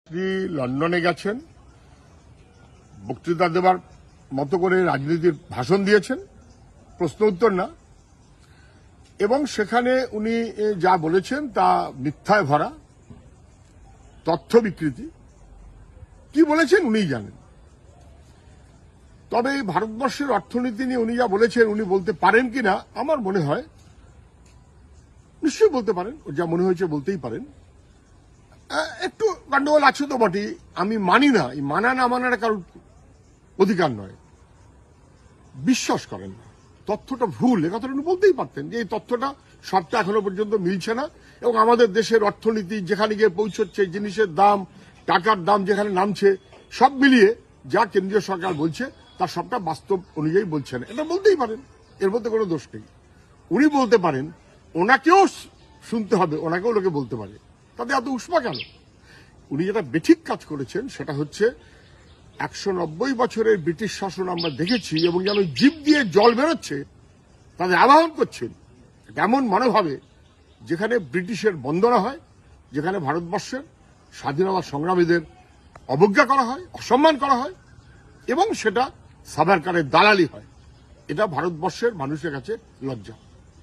তিনি লন্ডনে গেছেন, বক্তৃতা দেবার মতো করে রাজনীতির ভাষণ দিয়েছেন, প্রশ্ন উত্তর না, এবং সেখানে উনি যা বলেছেন তা মিথ্যায় ভরা, তথ্য বিকৃতি। কি বলেছেন উনিই জানেন। তবে ভারতবর্ষের অর্থনীতি নিয়ে উনি যা বলেছেন উনি বলতে পারেন কিনা আমার মনে হয় নিশ্চয়ই বলতে পারেন, যা মনে হয়েছে বলতেই পারেন। একটু গন্ডগোল আছে তো বটেই, আমি মানি না, এই মানা না মানার কারোর অধিকার নয়। বিশ্বাস করেন না, তথ্যটা ভুল, এ কথাটা উনি বলতেই পারতেন যে এই তথ্যটা সবটা এখনো পর্যন্ত মিলছে না, এবং আমাদের দেশের অর্থনীতি যেখানে গিয়ে পৌঁছচ্ছে, জিনিসের দাম, টাকার দাম যেখানে নামছে, সব মিলিয়ে যা কেন্দ্রীয় সরকার বলছে তার সবটা বাস্তব অনুযায়ী বলছে না, এটা বলতেই পারেন, এর মধ্যে কোনো দোষ নেই। উনি বলতে পারেন, ওনাকেও শুনতে হবে, ওনাকেও লোকে বলতে পারে, তাতে এত উষ্মা কেন? উনি যেটা বেঠিক কাজ করেছেন সেটা হচ্ছে 190 বছরের ব্রিটিশ শাসন আমরা দেখেছি, এবং যেন জিভ দিয়ে জল বেরোচ্ছে তাদের আবাহন করছেন এমন মনোভাবে, যেখানে ব্রিটিশের বন্দনা হয়, যেখানে ভারতবর্ষের স্বাধীনতা সংগ্রামীদের অবজ্ঞা করা হয়, অসম্মান করা হয়, এবং সেটা সাভারকারের দালালি হয়। এটা ভারতবর্ষের মানুষের কাছে লজ্জা।